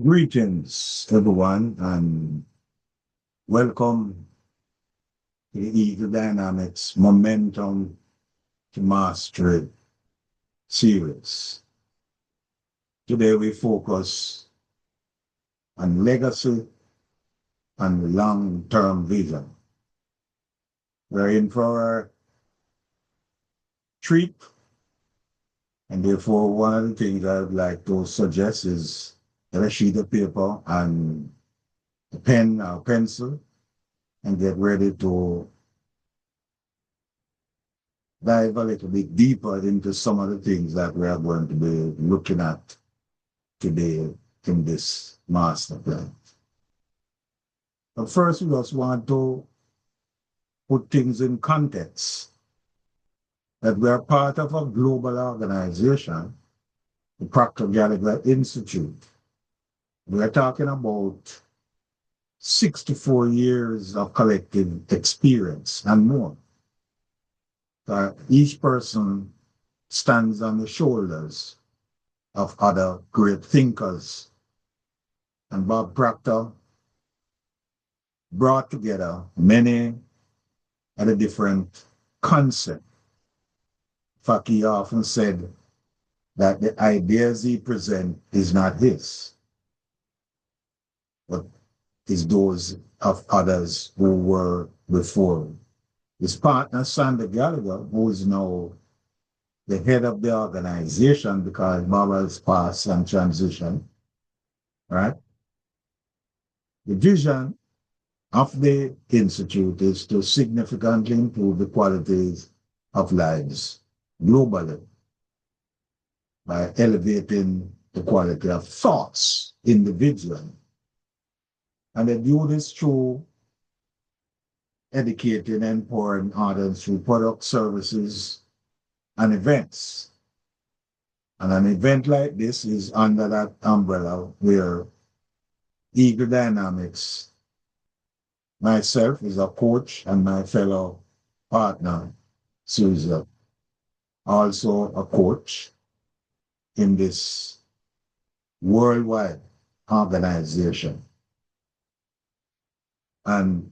Greetings, everyone, and welcome to the Eagle Dynamics Momentum to Mastery series. Today we focus on legacy and long-term vision. We're in for a treat, and therefore one of the things I would like to suggest is a sheet of paper and a pen or pencil and get ready to dive a little bit deeper into some of the things that we are going to be looking at today in this masterclass. But first, we just want to put things in context that we are part of a global organization, the Proctor Gallagher Institute. We are talking about 64 years of collective experience and more. Each person stands on the shoulders of other great thinkers. And Bob Proctor brought together many of the different concepts. In fact, he often said that the ideas he presents is not his, but is those of others who were before him. His partner, Sandy Gallagher, who is now the head of the organization because Bob has passed and transitioned, right? The vision of the Institute is to significantly improve the qualities of lives globally by elevating the quality of thoughts individually. And they do this through educating and empowering others through product, services, and events. And an event like this is under that umbrella where Eagle Dynamics, myself is a coach, and my fellow partner, Susan, also a coach in this worldwide organization. And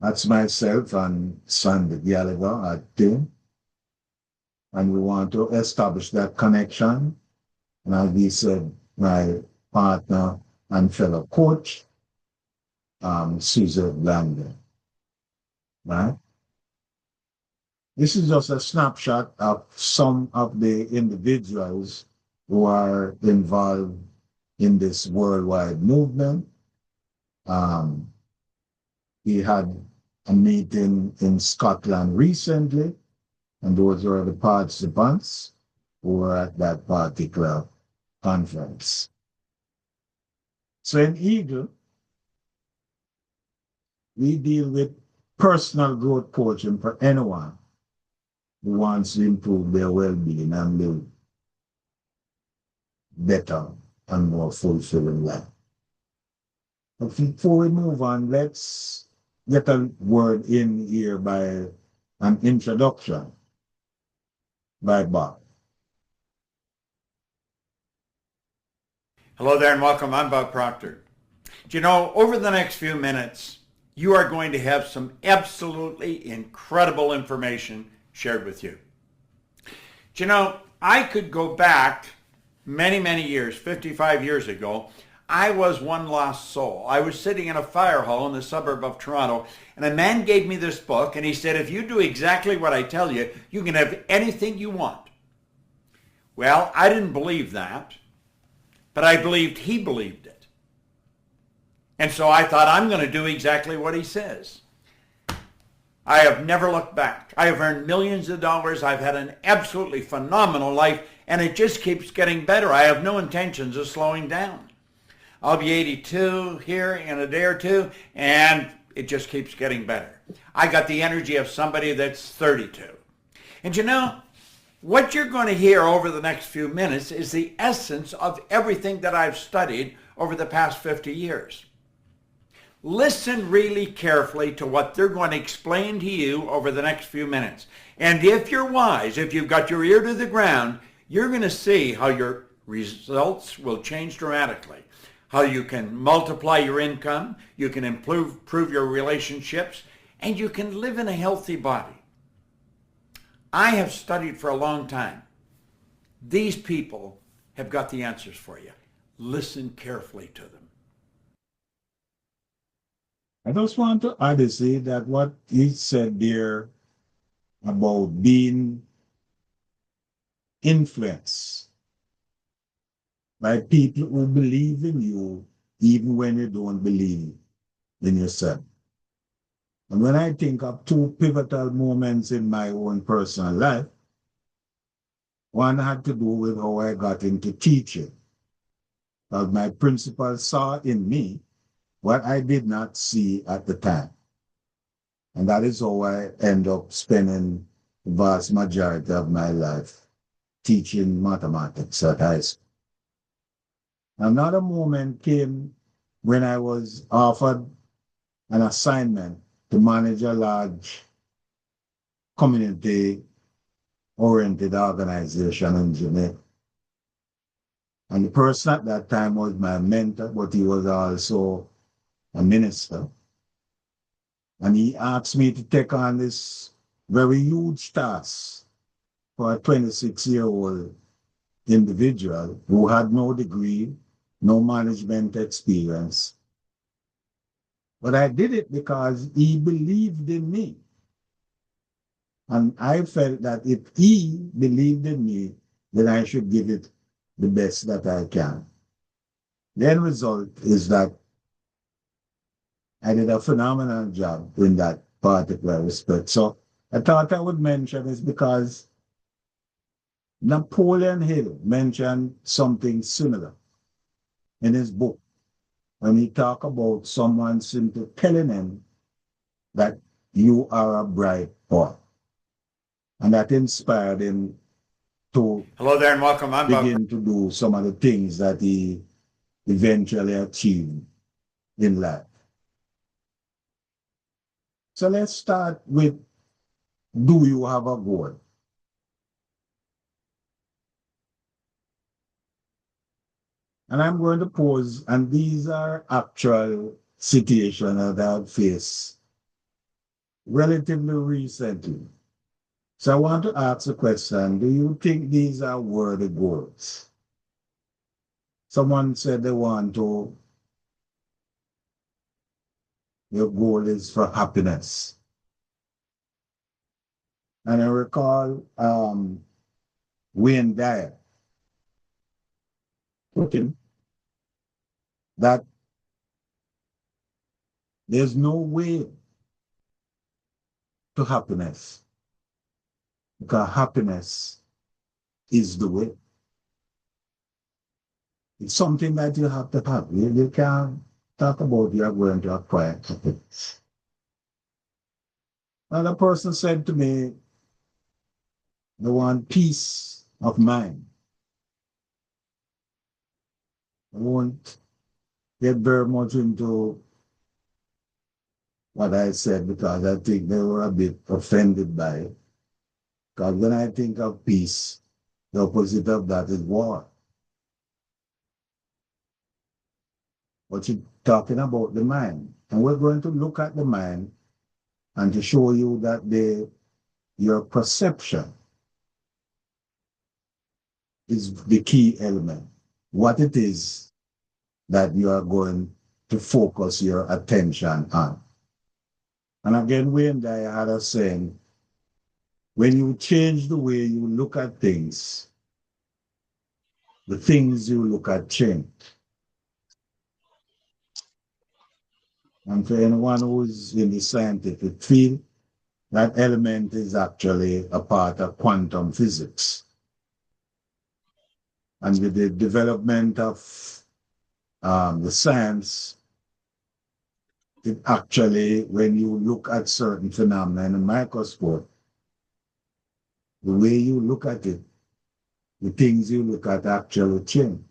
that's myself and Sandy Gallagher at team. And we want to establish that connection. And as we said, my partner and fellow coach, Susan Lander. Right? This is just a snapshot of some of the individuals who are involved in this worldwide movement. We had a meeting in Scotland recently, and those were the participants who were at that particular conference. So in Eagle, we deal with personal growth coaching for anyone who wants to improve their well-being and live better and more fulfilling life. But before we move on, let's get a word in here by an introduction by Bob. Hello there and welcome. I'm Bob Proctor. Do you know, over the next few minutes, you are going to have some absolutely incredible information shared with you. Do you know, I could go back many, many years, 55 years ago. I was one lost soul. I was sitting in a fire hall in the suburb of Toronto, and a man gave me this book, and he said, if you do exactly what I tell you, you can have anything you want. Well, I didn't believe that, but I believed he believed it. And so I thought, I'm going to do exactly what he says. I have never looked back. I have earned millions of dollars. I've had an absolutely phenomenal life, and it just keeps getting better. I have no intentions of slowing down. I'll be 82 here in a day or two, and it just keeps getting better. I got the energy of somebody that's 32. And you know, what you're going to hear over the next few minutes is the essence of everything that I've studied over the past 50 years. Listen really carefully to what they're going to explain to you over the next few minutes. And if you're wise, if you've got your ear to the ground, you're going to see how your results will change dramatically. How you can multiply your income, you can improve your relationships, and you can live in a healthy body. I have studied for a long time. These people have got the answers for you. Listen carefully to them. I just want to add to say that what he said there about being influenced by people who believe in you even when you don't believe in yourself. And when I think of two pivotal moments in my own personal life, one had to do with how I got into teaching. Because my principal saw in me what I did not see at the time. And that is how I end up spending the vast majority of my life teaching mathematics at high school. Another moment came when I was offered an assignment to manage a large community-oriented organization in Jamaica. And the person at that time was my mentor, but he was also a minister. And he asked me to take on this very huge task for a 26-year-old individual who had no degree, no management experience. But I did it because he believed in me. And I felt that if he believed in me, then I should give it the best that I can. The end result is that I did a phenomenal job in that particular respect. So I thought I would mention this because Napoleon Hill mentioned something similar in his book when he talked about someone simply telling him that you are a bright boy. And that inspired him to Hello there and welcome. I'm Bob. begin to do some of the things that he eventually achieved in life. So let's start with, do you have a goal? And I'm going to pose, and these are actual situations that I've faced relatively recently. So I want to ask a question. Do you think these are worthy goals? Someone said they want to, your goal is for happiness. And I recall Wayne Dyer putting that there's no way to happiness because happiness is the way. It's something that you have to have. You can't talk about you're going to acquire happiness. Another person said to me, they want peace of mind. I won't get very much into what I said because I think they were a bit offended by it. Because when I think of peace, the opposite of that is war. But you're talking about the mind. And we're going to look at the mind and to show you that your perception is the key element. What it is that you are going to focus your attention on. And again, Wayne Dyer had a saying, when you change the way you look at things, the things you look at change. And for anyone who's in the scientific field, that element is actually a part of quantum physics. And with the development of the science, it actually, when you look at certain phenomena in a microscope, the way you look at it, the things you look at actually change.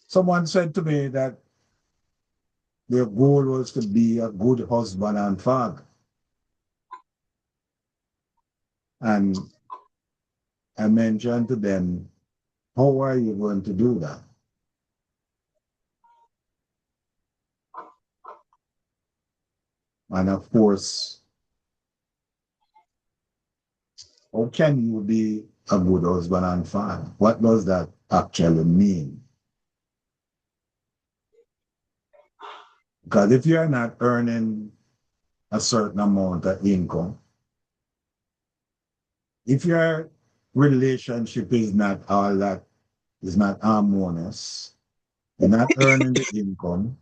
Someone said to me that their goal was to be a good husband and father. And I mentioned to them, how are you going to do that? And of course, how can you be a good husband and father? What does that actually mean? Because if you're not earning a certain amount of income, if your relationship is not all that, is not harmonious, you're not earning the income,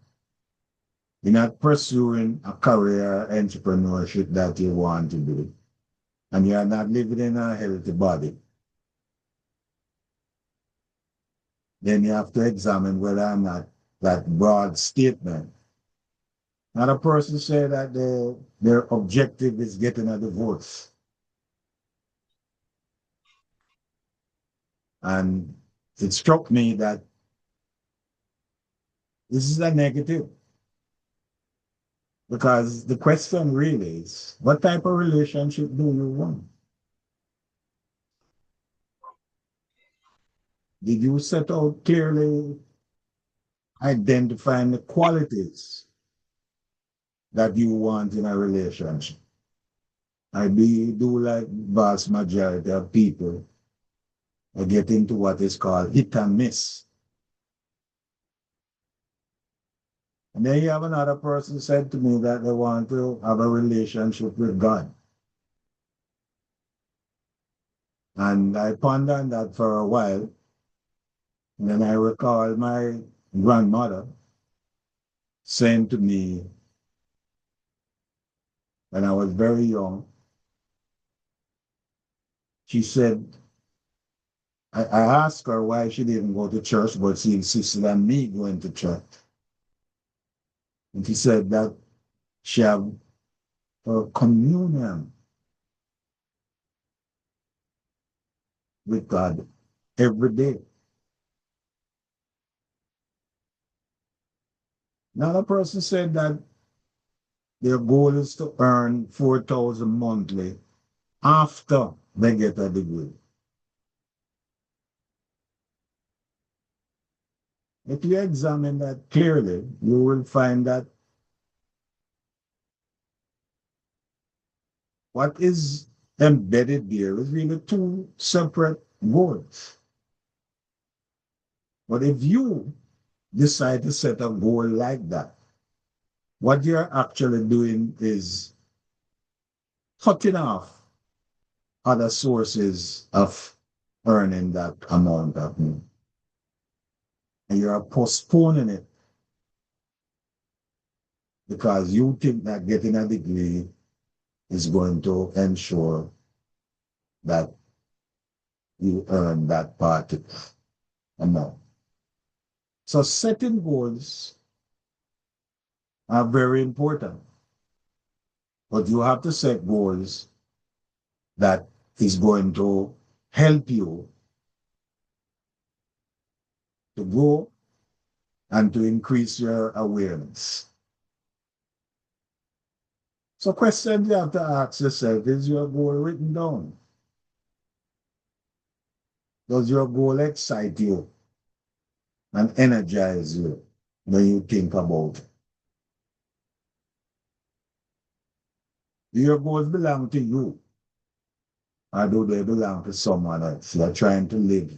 you're not pursuing a career entrepreneurship that you want to do, and you're not living in a healthy body, then you have to examine whether or not that broad statement. Not a person say that their objective is getting a divorce. And it struck me that this is a negative because the question really is, what type of relationship do you want? Did you set out clearly identifying the qualities that you want in a relationship? I do like vast majority of people get into what is called hit and miss. And then you have another person said to me that they want to have a relationship with God. And I pondered on that for a while. And then I recall my grandmother saying to me when I was very young, she said, I asked her why she didn't go to church, but she insisted on me going to church. And she said that she had a communion with God every day. Another person said that their goal is to earn 4,000 monthly after they get a degree. If you examine that clearly, you will find that what is embedded there is really two separate goals. But if you decide to set a goal like that, what you're actually doing is cutting off other sources of earning that amount of money. And you're postponing it because you think that getting a degree is going to ensure that you earn that particular amount. So setting goals are very important, but you have to set goals that is going to help you to grow and to increase your awareness. So questions you have to ask yourself, is your goal written down? Does your goal excite you and energize you when you think about it? Do your goals belong to you or do they belong to someone else? You're trying to live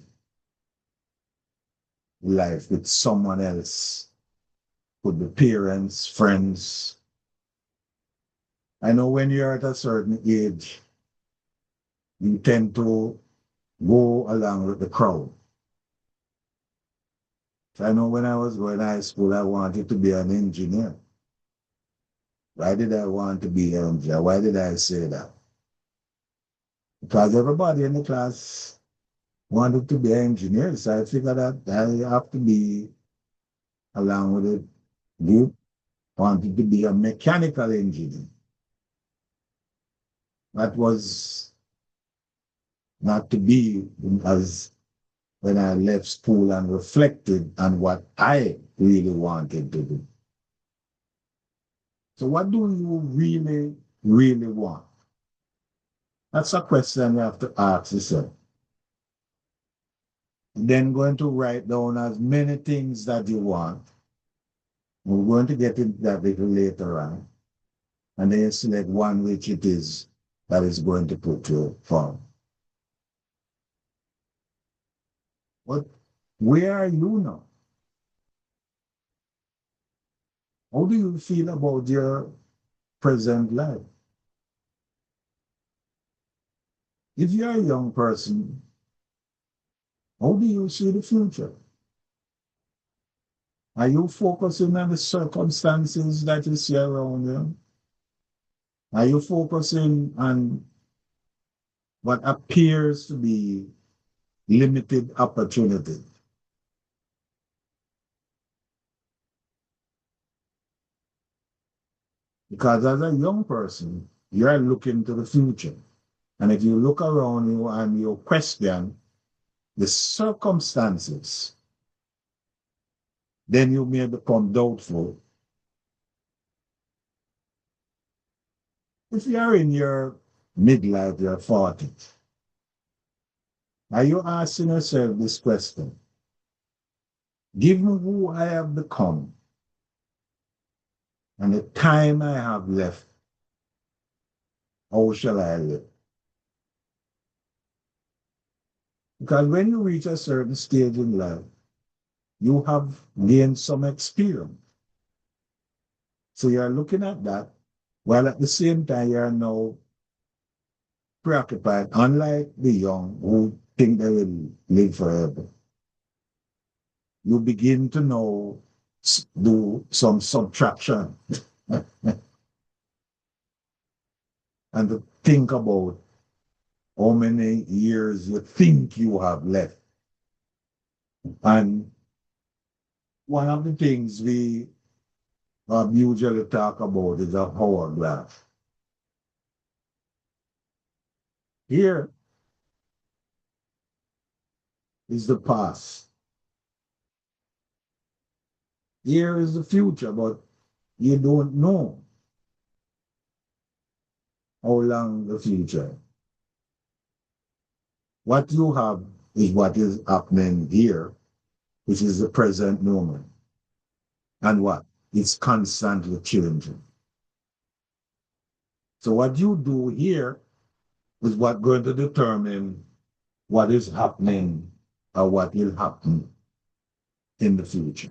life with someone else, could be parents, friends. I know when you're at a certain age, you tend to go along with the crowd. So I know when I was going to high school, I wanted to be an engineer. Why did I want to be an engineer? Why did I say that? Because everybody in the class wanted to be an engineer. So I figured that I have to be along with the group, wanted to be a mechanical engineer. That was not to be as when I left school and reflected on what I really wanted to do. So what do you really want? That's a question you have to ask yourself. Then going to write down as many things that you want. We're going to get into that little later on. And then you select one which it is that is going to put you forward. What, where are you now? How do you feel about your present life? If you're a young person, how do you see the future? Are you focusing on the circumstances that you see around you? Are you focusing on what appears to be limited opportunity? Because as a young person, you're looking to the future. And if you look around you and you question the circumstances, then you may become doubtful. If you're in your midlife, your 40s, are you asking yourself this question? Given who I have become and the time I have left, how shall I live? Because when you reach a certain stage in life, you have gained some experience. So you're looking at that, while at the same time you're now preoccupied, unlike the young who think they will live forever. You begin to know, do some subtraction and to think about how many years you think you have left. And one of the things we usually talk about is a hourglass. Here is the past. Here is the future, but you don't know how long the future. What you have is what is happening here, which is the present moment. And what? It's constantly changing. So what you do here is what's going to determine what is happening or what will happen in the future.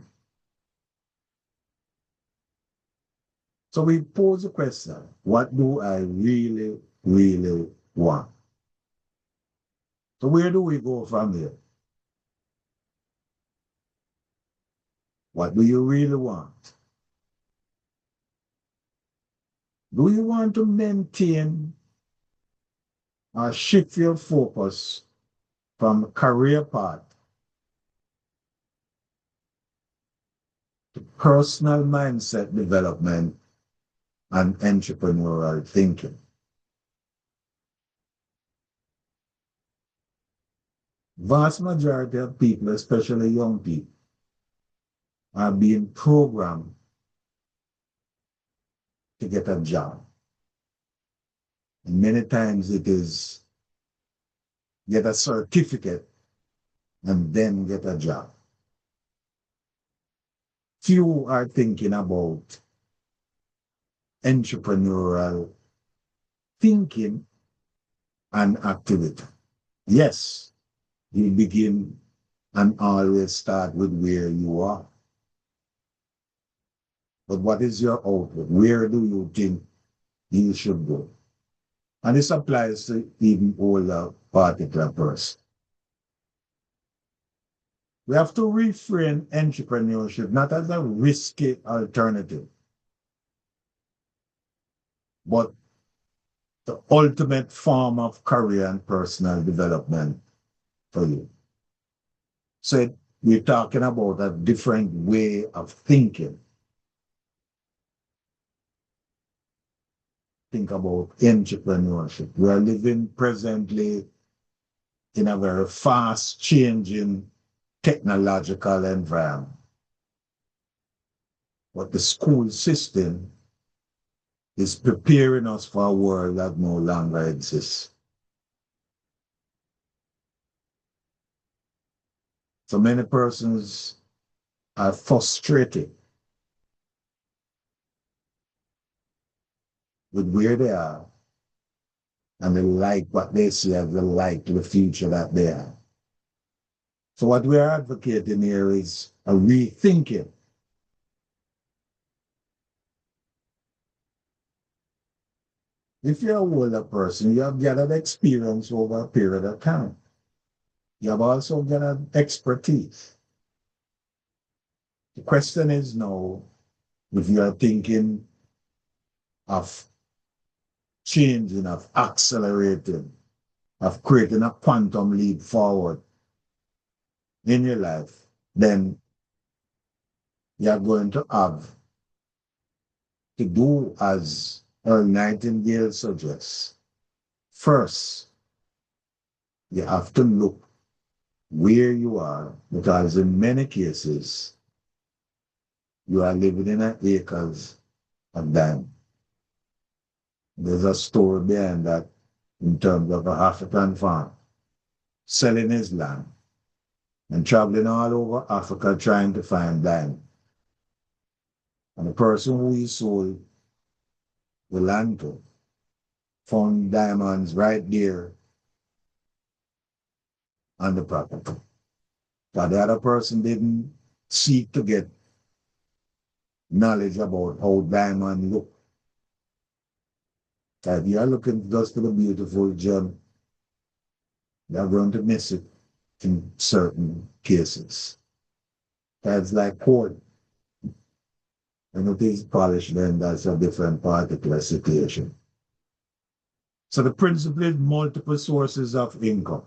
So we pose the question, what do I really, really want? So where do we go from here? What do you really want? Do you want to maintain or shift your focus from career path to personal mindset development and entrepreneurial thinking? Vast majority of people, especially young people, are being programmed to get a job. And many times it is get a certificate and then get a job. Few are thinking about entrepreneurial thinking and activity. Yes, you begin and always start with where you are. But what is your outlook? Where do you think you should go? And this applies to even older particular person. We have to reframe entrepreneurship not as a risky alternative, but the ultimate form of career and personal development for you. So we're talking about a different way of thinking. Think about entrepreneurship. We are living presently in a very fast changing technological environment. But the school system is preparing us for a world that no longer exists. So many persons are frustrated with where they are and they like what they see as the likely future that they have. So what we're advocating here is a rethinking. If you're a older person, you have gathered experience over a period of time. You have also gathered expertise. The question is now, if you are thinking of changing, of accelerating, of creating a quantum leap forward in your life, then you're going to have to do as Earl Nightingale suggests. First, you have to look where you are, because in many cases, you are living in an acres of land. There's a story behind that in terms of an African farm selling his land and traveling all over Africa trying to find land. And the person who he sold the land to found diamonds right there on the property. But the other person didn't seek to get knowledge about how diamond look. If you're looking just for the beautiful gem, you're going to miss it in certain cases. That's like gold. And if it is polished, then that's a different particular situation. So the principle is multiple sources of income.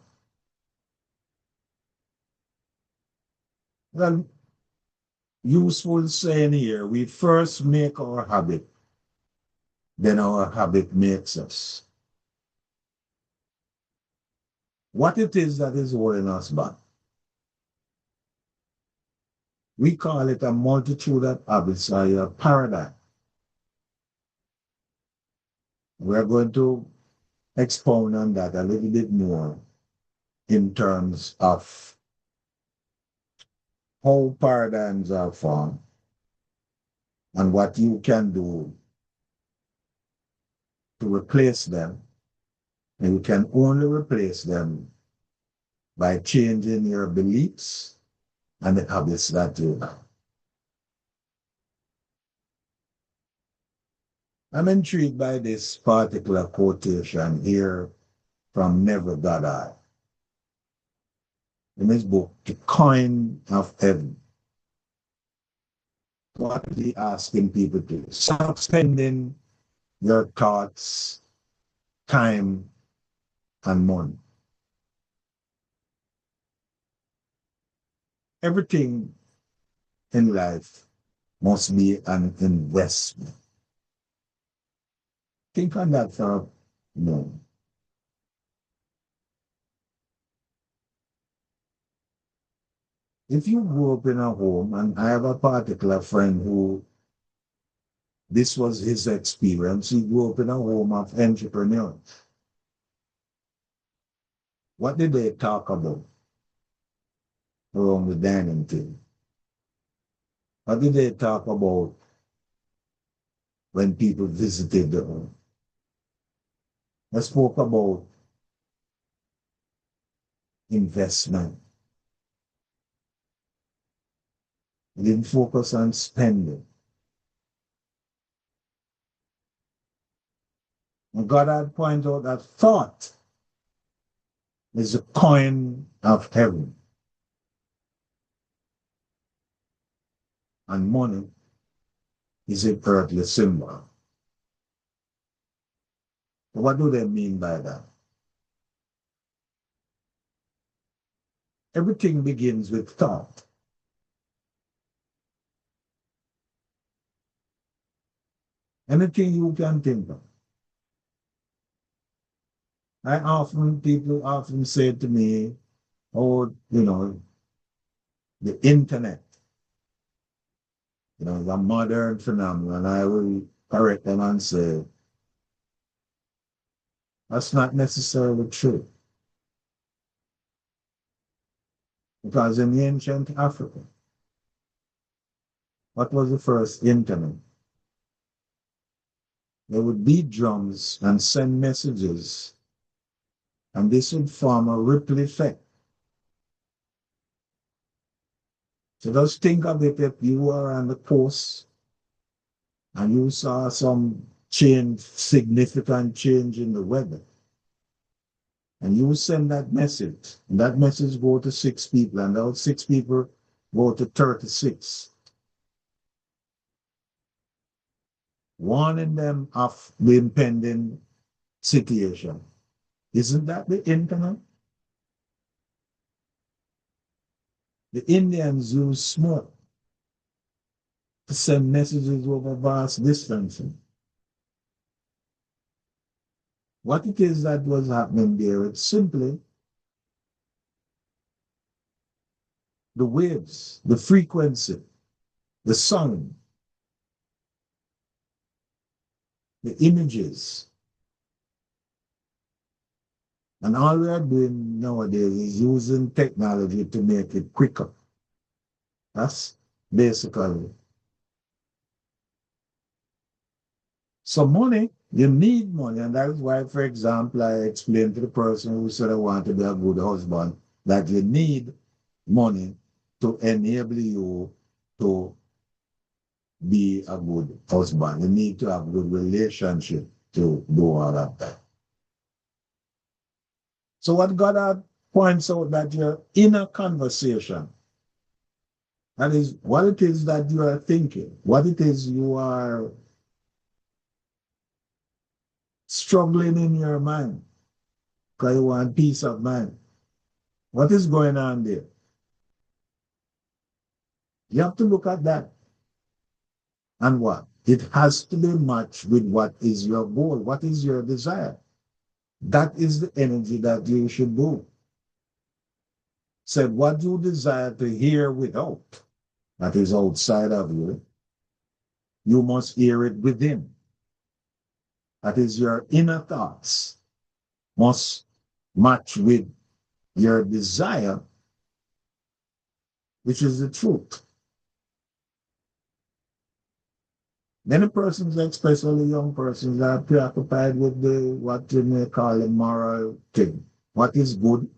Well, useful saying here, we first make our habit, then our habit makes us. What it is that is holding us back? We call it a multitude of habits or a paradigm. We're going to expound on that a little bit more in terms of how paradigms are formed and what you can do to replace them. And you can only replace them by changing your beliefs and the habits that you have. I'm intrigued by this particular quotation here from Neville Goddard in his book, The Coin of Heaven. What is he asking people to do? Stop spending your thoughts, time, and money. Everything in life must be an investment. Think on that for a moment. If you grew up in a home, and I have a particular friend who this was his experience, he grew up in a home of entrepreneurs. What did they talk about around the dining table? What did they talk about when people visited the home? They spoke about investment. They didn't focus on spending. And God had pointed out that thought is the coin of heaven. And money is a earthly symbol. What do they mean by that? Everything begins with thought. Anything you can think of. People often say to me, oh, the internet, is a modern phenomenon. I will correct them and say, that's not necessarily true. Because in ancient Africa, what was the first internet? There would be drums and send messages, and this would form a ripple effect. So just think of it if you were on the coast and you saw some change, significant change in the weather, and you send that message, and that message go to 6 people, and those 6 people go to 36, warning them of the impending situation. Isn't that the internet? The Indians use smoke to send messages over vast distances. What it is that was happening there, it's simply the waves, the frequency, the sound, the images. And all we are doing nowadays is using technology to make it quicker. That's basically. So money, you need money. And that is why, for example, I explained to the person who said I want to be a good husband that you need money to enable you to be a good husband. You need to have good relationship to do all of that. So what God points out that you're in a conversation. That is what it is that you are thinking, what it is you are struggling in your mind, because you want peace of mind. What is going on there? You have to look at that. And what? It has to be matched with what is your goal, what is your desire. That is the energy that you should do. Said what you desire to hear without, that is outside of you, you must hear it within. That is your inner thoughts must match with your desire, which is the truth. Many persons, especially young persons, are preoccupied with what you may call a moral thing. What is good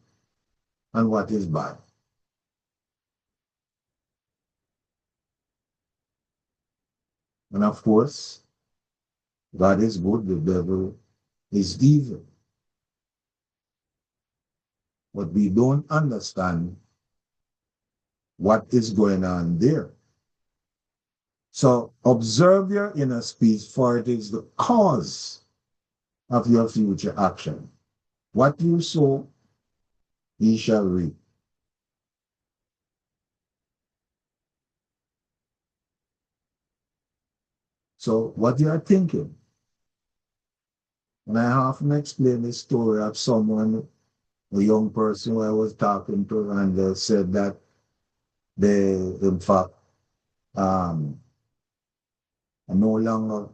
and what is bad. And of course, God is good, the devil is evil. But we don't understand what is going on there. So observe your inner speech, for it is the cause of your future action. What you sow, ye shall reap. So what you are thinking. And I often explain this story of someone, a young person who I was talking to, and they said that they, in fact, are no longer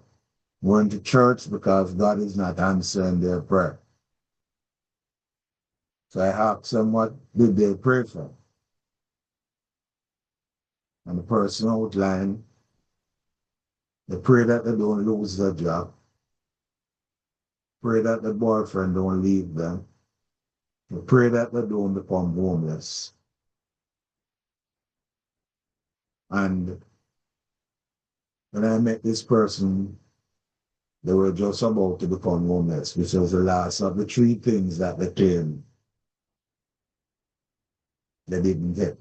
going to church because God is not answering their prayer. So I asked them what did they pray for? And the person outlined, they pray that they don't lose their job, pray that the boyfriend don't leave them, they pray that they don't become homeless. And when I met this person, they were just about to become homeless, which was the last of the 3 things that they claimed they didn't get.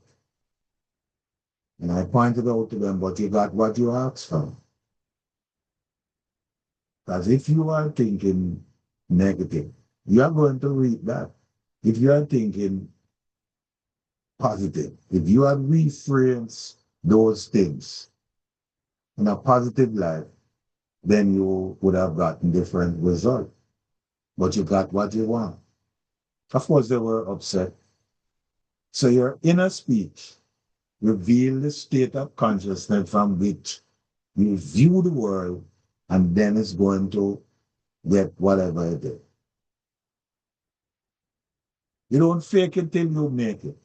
And I pointed out to them, but you got what you asked for. Because if you are thinking negative, you are going to reap that. If you are thinking positive, if you have reframed those things in a positive light, then you would have gotten different results. But you got what you want. Of course, they were upset. So your inner speech reveals the state of consciousness from which you view the world, and then it's going to get whatever it is. You don't fake it till you make it.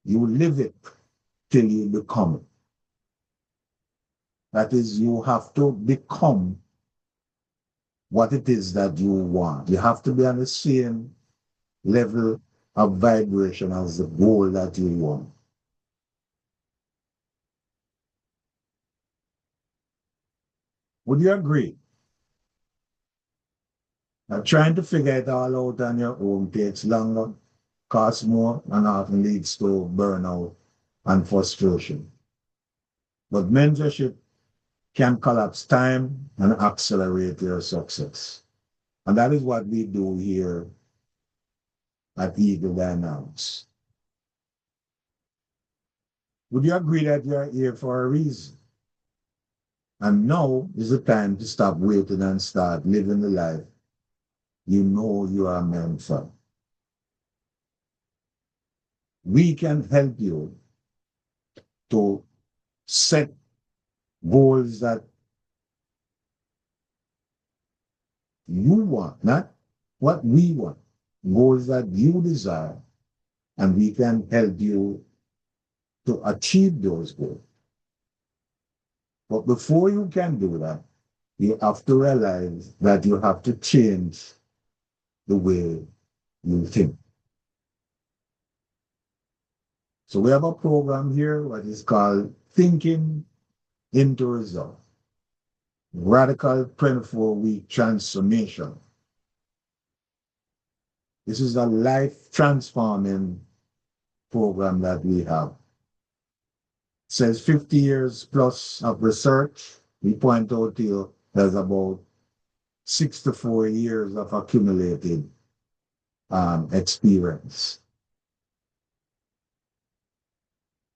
You live it till you become it. That is, you have to become what it is that you want. You have to be on the same level of vibration as the goal that you want. Would you agree? Now, trying to figure it all out on your own takes longer, costs more, and often leads to burnout and frustration. But mentorship can collapse time and accelerate your success. And that is what we do here at Eagle Dynamics. Would you agree that you are here for a reason? And now is the time to stop waiting and start living the life you know you are meant for. We can help you to set goals that you want, not what we want, goals that you desire, and we can help you to achieve those goals. But before you can do that, you have to realize that you have to change the way you think. So we have a program here, what is called Thinking into Result. Radical 24-week transformation. This is a life transforming program that we have. It says 50 years plus of research. We point out to you there's about 64 years of accumulated experience.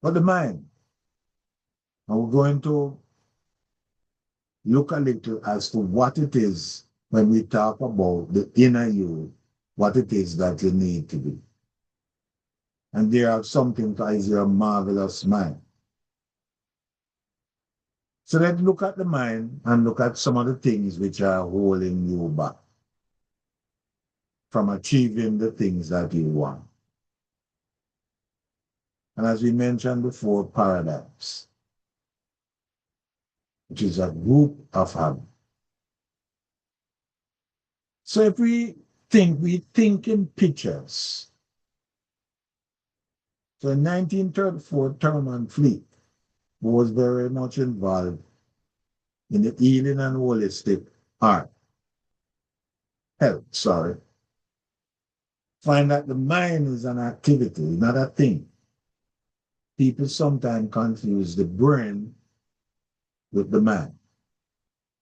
But the mind, and we're going to look a little as to what it is when we talk about the inner you, what it is that you need to be. And there are something called your marvelous mind. So let's look at the mind and look at some of the things which are holding you back from achieving the things that you want. And as we mentioned before, paradigms, which is a group of habits. So if we think in pictures. So in 1934, Thurman Fleet was very much involved in the healing and holistic health. Find that the mind is an activity, not a thing. People sometimes confuse the brain with the mind.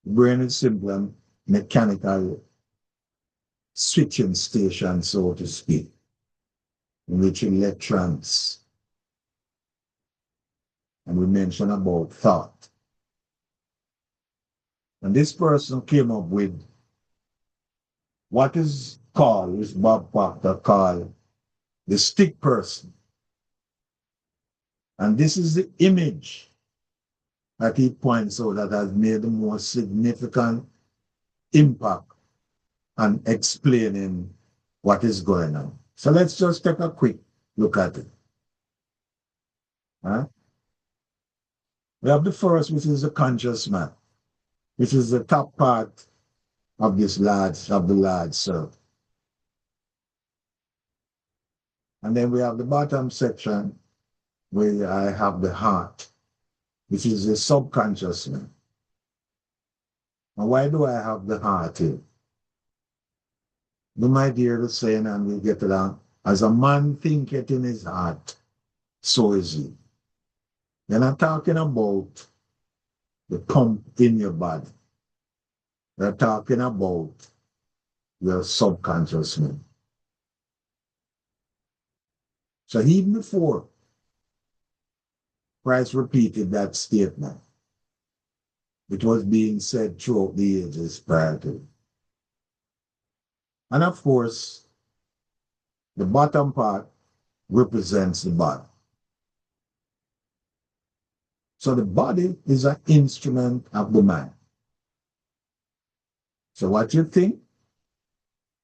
The brain is simply a mechanical switching station, so to speak, in which electrons, and we mentioned about thought. And this person came up with what is called, which Bob Proctor called the stick person. And this is the image that he points out that has made the most significant impact on explaining what is going on. So let's just take a quick look at it. Huh? We have the first, which is the conscious man, which is the top part of the large circle. And then we have the bottom section where I have the heart, which is the subconscious man. And why do I have the heart here? You might hear the saying, and we'll get it on, as a man thinketh in his heart, so is he. You're not talking about the pump in your body. We're talking about your subconscious mind. So even before Christ repeated that statement, it was being said throughout the ages prior to it. And of course, the bottom part represents the body. So the body is an instrument of the mind. So what you think,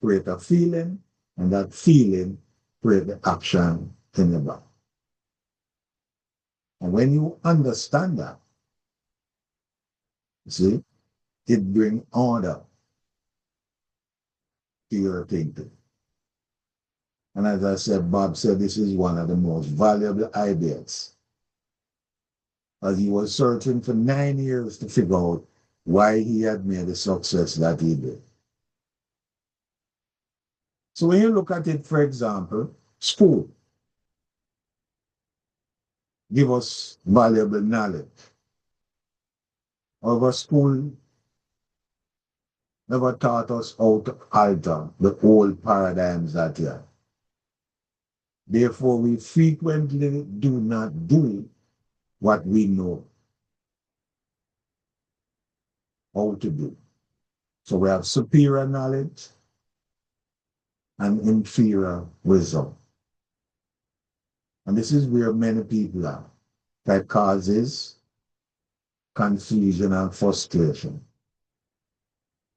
create a feeling, and that feeling create the action in the body. And when you understand that, you see, it brings order to your thinking. And as I said, Bob said this is one of the most valuable ideas. As he was searching for 9 years to figure out why he had made the success that he did. So when you look at it, for example, school give us valuable knowledge. However, school never taught us how to alter the old paradigms that we have. Therefore, we frequently do not do what we know how to do. So we have superior knowledge and inferior wisdom. And this is where many people are. That causes confusion and frustration.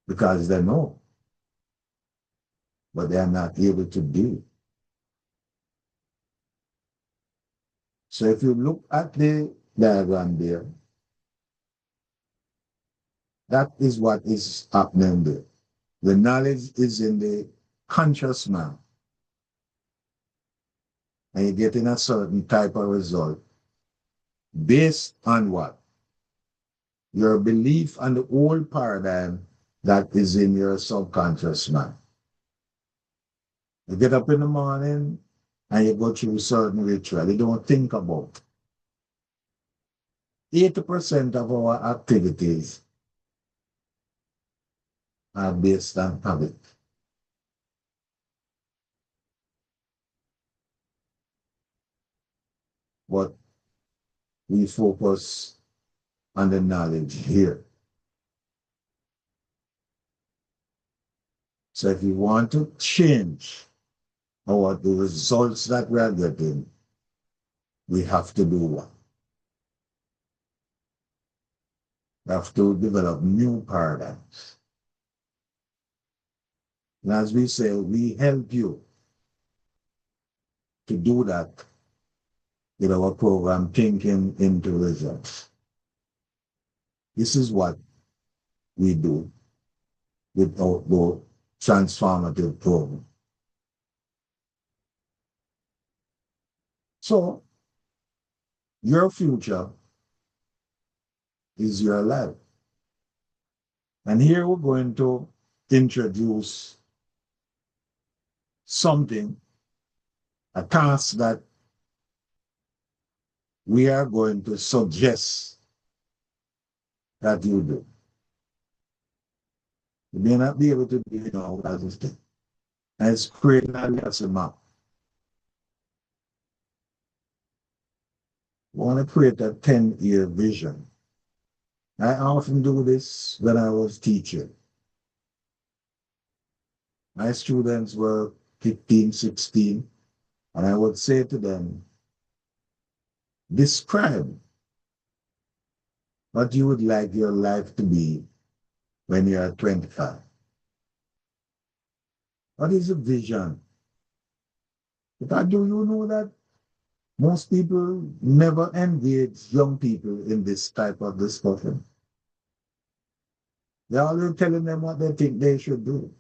Because they know, but they are not able to do. So if you look at the diagram there, that is what is happening there. The knowledge is in the conscious mind. And you're getting a certain type of result based on what? Your belief and the old paradigm that is in your subconscious mind. You get up in the morning and you go through a certain ritual. You don't think about it. 80% of our activities are based on habit. But we focus on the knowledge here. So if you want to change the results that we are getting, we have to do what? We have to develop new paradigms. And as we say, we help you to do that with our program, Thinking into Results. This is what we do with our transformative program. So, your future is your life. And here we're going to introduce something, a task that we are going to suggest that you do. You may not be able to do it all as a thing. And it's creating a lesson map. We want to create a 10-year vision. I often do this when I was teaching. My students were 15, 16, and I would say to them, describe what you would like your life to be when you are 25. What is the vision? Because do you know that most people never engage young people in this type of discussion? They're always telling them what they think they should do.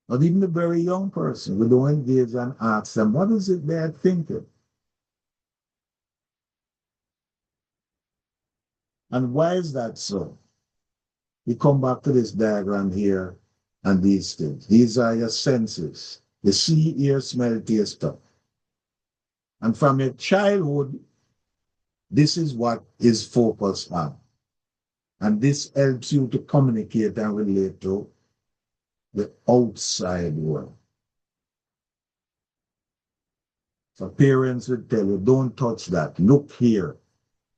But even the very young person, we don't engage and ask them, what is it they're thinking? And why is that so? We come back to this diagram here and these things. These are your senses. You see, hear, smell, taste, touch. And from your childhood, this is what is focused on. And this helps you to communicate and relate to the outside world. So parents will tell you, don't touch that. Look here.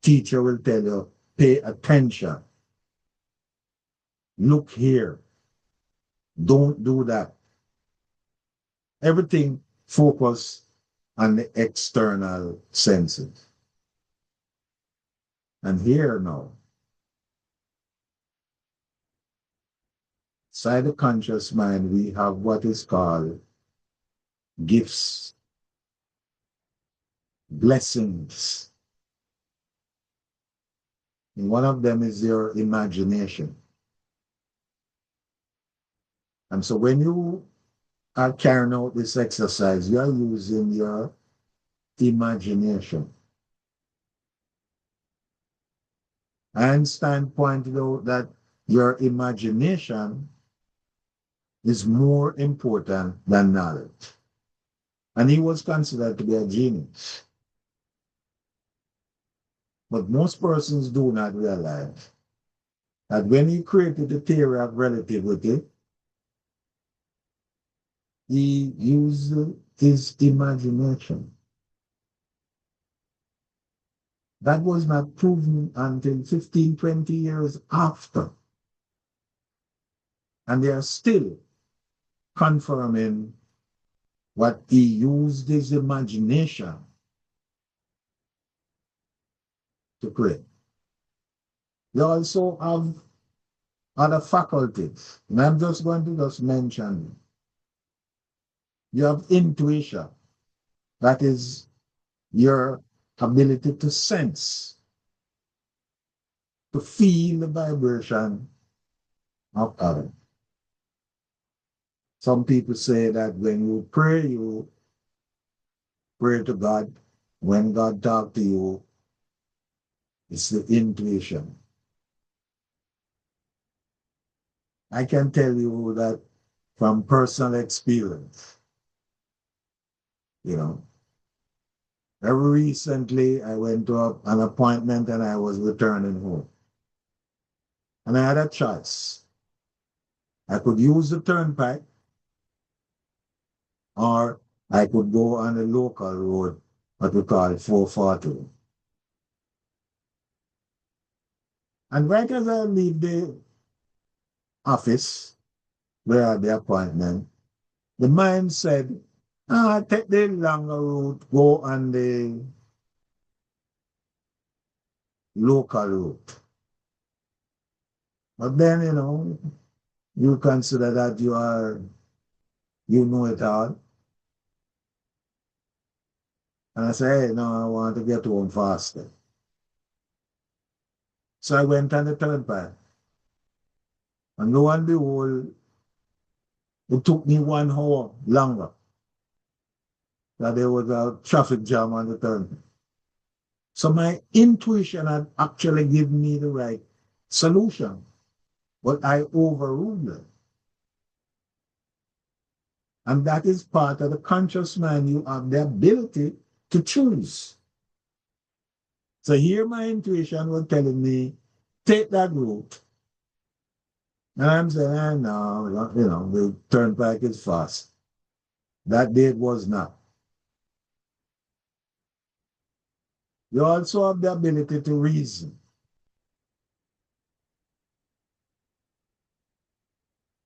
Teacher will tell you, pay attention. Look here. Don't do that. Everything focus on the external senses. And here now, inside the conscious mind, we have what is called gifts. blessings. And one of them is your imagination. And so when you are carrying out this exercise, you are using your imagination. Einstein pointed out that your imagination is more important than knowledge. And he was considered to be a genius. But most persons do not realize that when he created the theory of relativity, he used his imagination. That was not proven until 15, 20 years after. And they are still confirming what he used his imagination to create. They also have other faculties. And I'm just going to just mention. You have intuition. That is your ability to sense, to feel the vibration of others. Some people say that when you pray to God. When God talks to you, it's the intuition. I can tell you that from personal experience, you know, very recently I went to an appointment and I was returning home. And I had a choice. I could use the turnpike or I could go on the local road, what we call 440. And right as I leave the office where I had the appointment, the mind said, take the longer route, go on the local route. But then, you consider that you know it all. And I say, hey, no, I want to get home faster. So I went on the turnpike. And lo and behold, it took me 1 hour longer. That there was a traffic jam on the turnpike. So my intuition had actually given me the right solution, but I overruled it. And that is part of the conscious mind. You have the ability to choose. So here my intuition was telling me, take that route. And I'm saying, no, the turnpike is fast. That day it was not. You also have the ability to reason.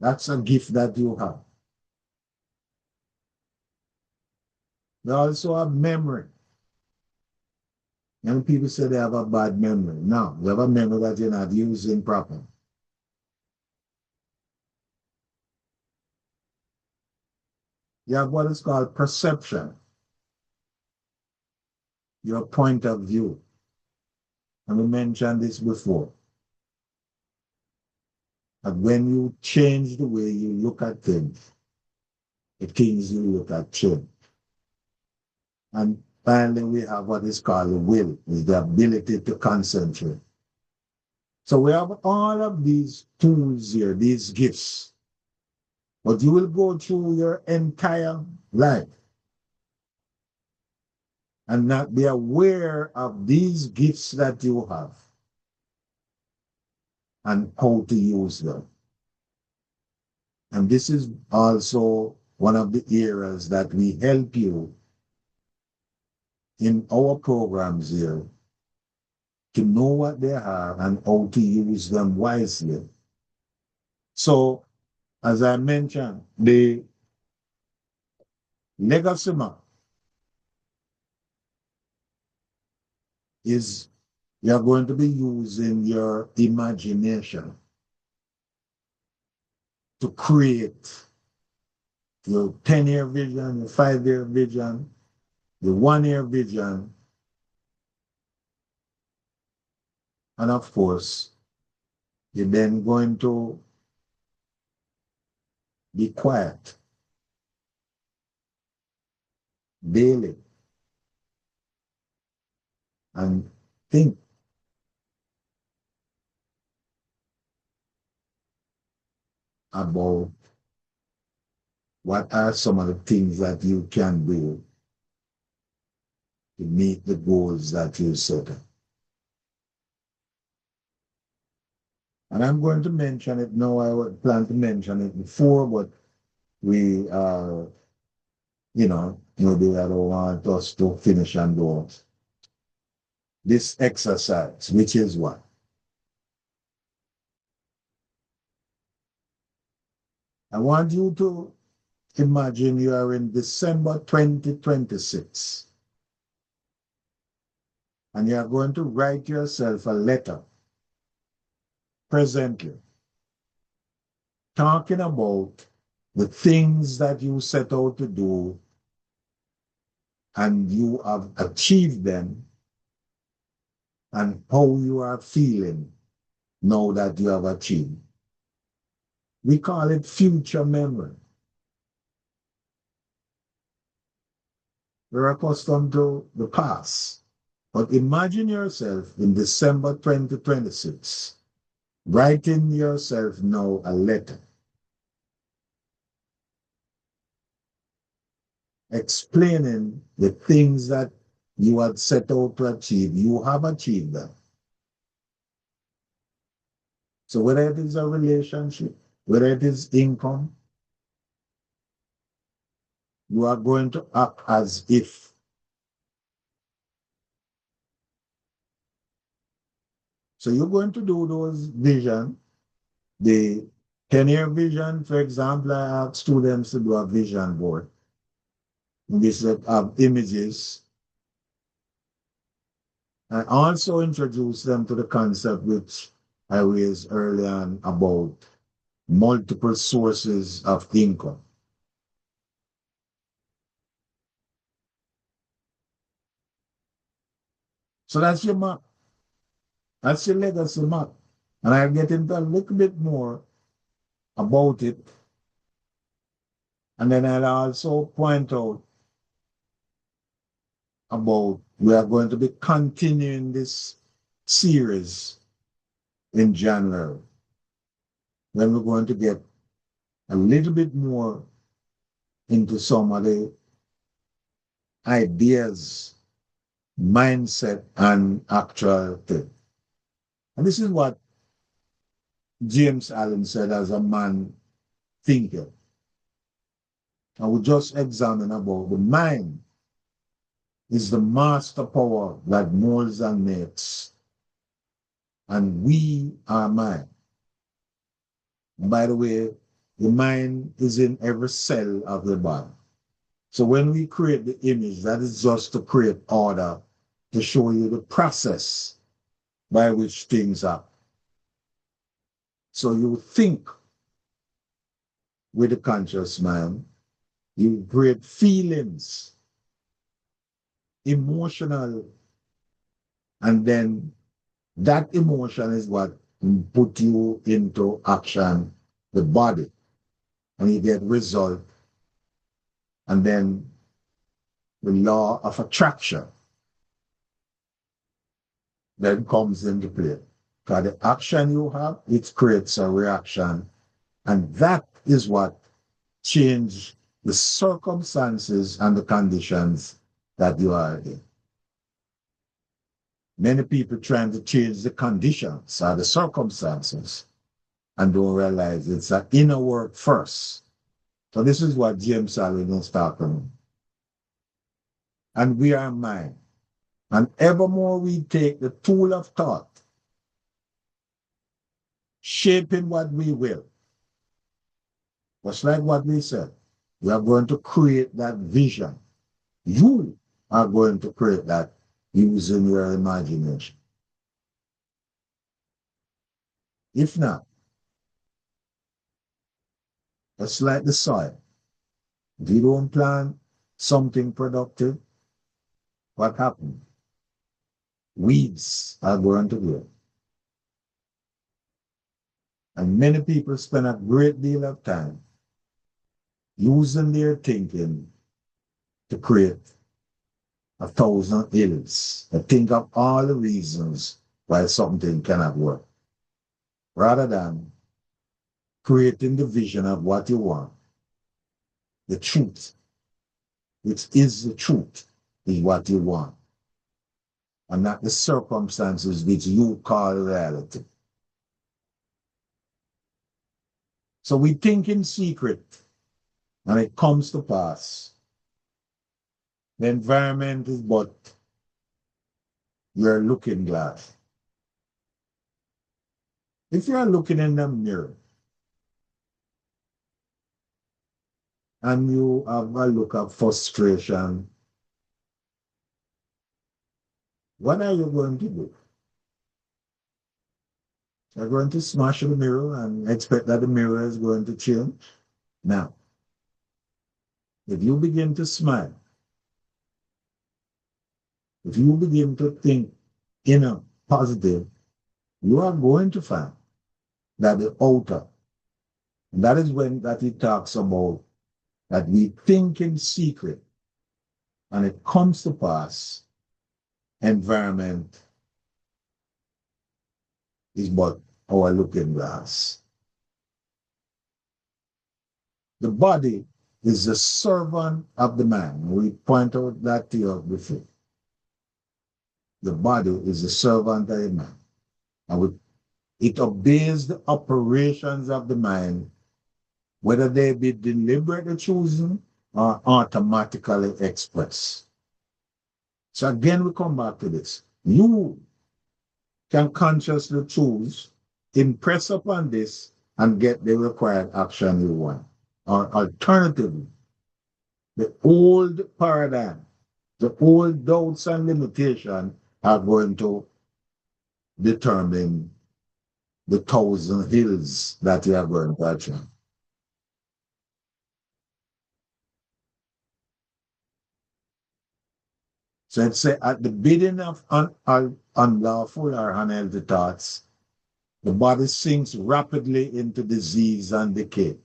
That's a gift that you have. You also have memory. Young people say they have a bad memory. No, you have a memory that you're not using properly. You have what is called perception, your point of view. And we mentioned this before. That when you change the way you look at things, the things you look at change. And finally, we have what is called the will, is the ability to concentrate. So we have all of these tools here, these gifts. But you will go through your entire life and not be aware of these gifts that you have and how to use them. And this is also one of the areas that we help you in our programs here to know what they are and how to use them wisely. So, as I mentioned, the legacy map is you're going to be using your imagination to create your 10-year vision, your 5-year vision, your 1-year vision, And of course, you're then going to be quiet daily and think about what are some of the things that you can do to meet the goals that you set. And I'm going to mention it now. I would plan to mention it before, but we are, maybe I don't want us to finish and do this exercise, which is what? I want you to imagine you are in December 2026 and you are going to write yourself a letter presently talking about the things that you set out to do and you have achieved them and how you are feeling now that you have achieved. We call it future memory. We're accustomed to the past. But imagine yourself in December 2026, writing yourself now a letter, explaining the things that you had set out to achieve. You have achieved them. So whether it is a relationship, whether it is income, you are going to act as if. So you're going to do those vision, the 10-year vision, for example. I ask students to do a vision board. This have images. I also introduce them to the concept which I raised earlier on about multiple sources of income. So that's your map. That's your legacy map. And I'll get into a little bit more about it. And then I'll also point out about we are going to be continuing this series in January, when we're going to get a little bit more into some of the ideas, mindset, and actual thing. And this is what James Allen said as a man thinker. And we just examine about the mind is the master power that molds and makes. And we are mind. And by the way, the mind is in every cell of the body. So when we create the image, that is just to create order, to show you the process by which things are. So you think with the conscious mind, you create feelings, emotional, and then that emotion is what put you into action, the body, and you get result. And then the law of attraction then comes into play. Because the action you have, it creates a reaction. And that is what changes the circumstances and the conditions that you are in. Many people trying to change the conditions or the circumstances and don't realize it's an inner work first. So this is what James Allen is talking about. And we are mind. And evermore we take the tool of thought, shaping what we will. Just like what we said, we are going to create that vision. You are going to create that using your imagination. If not, it's like the soil. If you don't plant something productive, what happens? Weeds are going to grow. And many people spend a great deal of time using their thinking to create a thousand ills, to think of all the reasons why something cannot work, rather than creating the vision of what you want, the truth, which is the truth, is what you want, and not the circumstances which you call reality. So we think in secret, and it comes to pass. The environment is but your looking glass. If you are looking in the mirror and you have a look of frustration, what are you going to do? You're going to smash the mirror and expect that the mirror is going to change? Now, if you begin to smile, if you begin to think in a positive, you are going to find that the outer, and that is when that he talks about that we think in secret and it comes to pass, environment is but our looking glass. The body is the servant of the man. We point out that to you before. The body is the servant of the man. And it obeys the operations of the mind, whether they be deliberately chosen or automatically expressed. So again, we come back to this. You can consciously choose, impress upon this, and get the required action you want. Or alternatively, the old paradigm, the old doubts and limitations are going to determine the thousand hills that you are going to achieve. So it's say at the bidding of unlawful or unhealthy thoughts, the body sinks rapidly into disease and decay.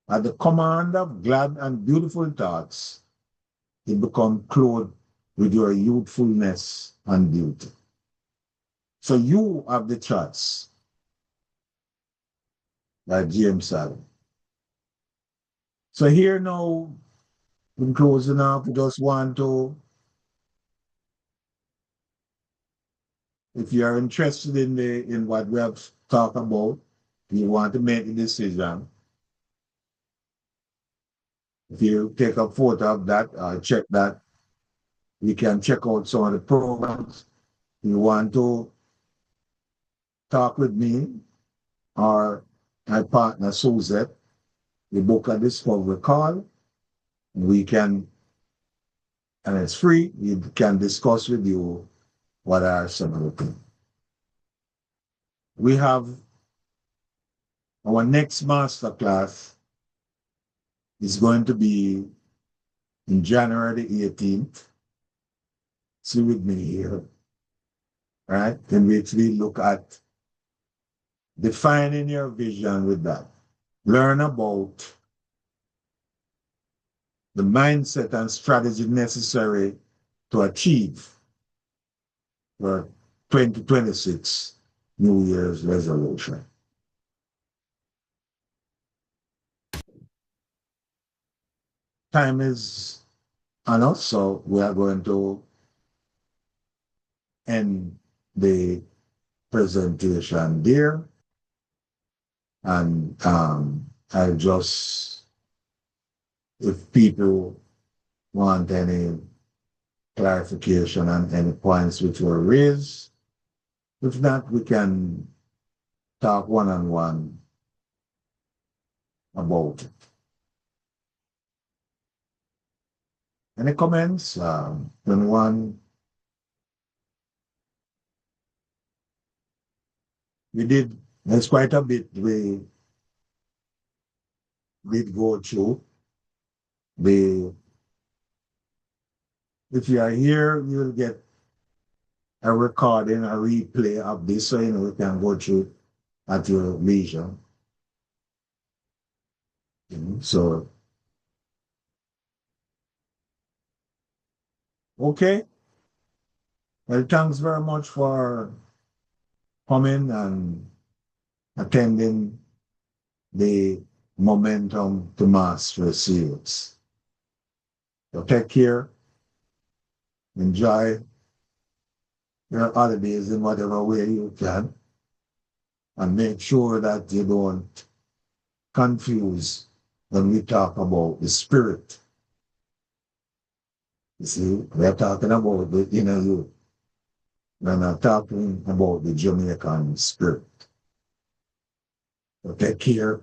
At the command of glad and beautiful thoughts, it becomes clothed with your youthfulness and beauty. So you have the choice, like James said. So here now, in closing up, we just want to, if you are interested in what we have talked about, you want to make a decision, if you take a photo of that, check that, you can check out some of the programs. You want to talk with me or my partner Suzette, we book a discovery call. We can, and it's free, we can discuss with you what are some of the things. We have our next masterclass is going to be in January the 18th. See with me here, right? In which we look at defining your vision with that. Learn about the mindset and strategy necessary to achieve your 2026 New Year's resolution. Time is on us, so we are going to end the presentation there. And I just, if people want any clarification on any points which were raised, if not, we can talk one-on-one about it. Any comments? Anyone? We did, there's quite a bit we did go through. If you are here, you'll get a recording, a replay of this, so you know we can go through at your leisure. So, okay. Well, thanks very much for coming and attending the Momentum to Master series. So take care, enjoy your holidays in whatever way you can, and make sure that you don't confuse when we talk about the spirit. You see, we're talking about the inner you. We're not talking about the Jamaican spirit. So take care.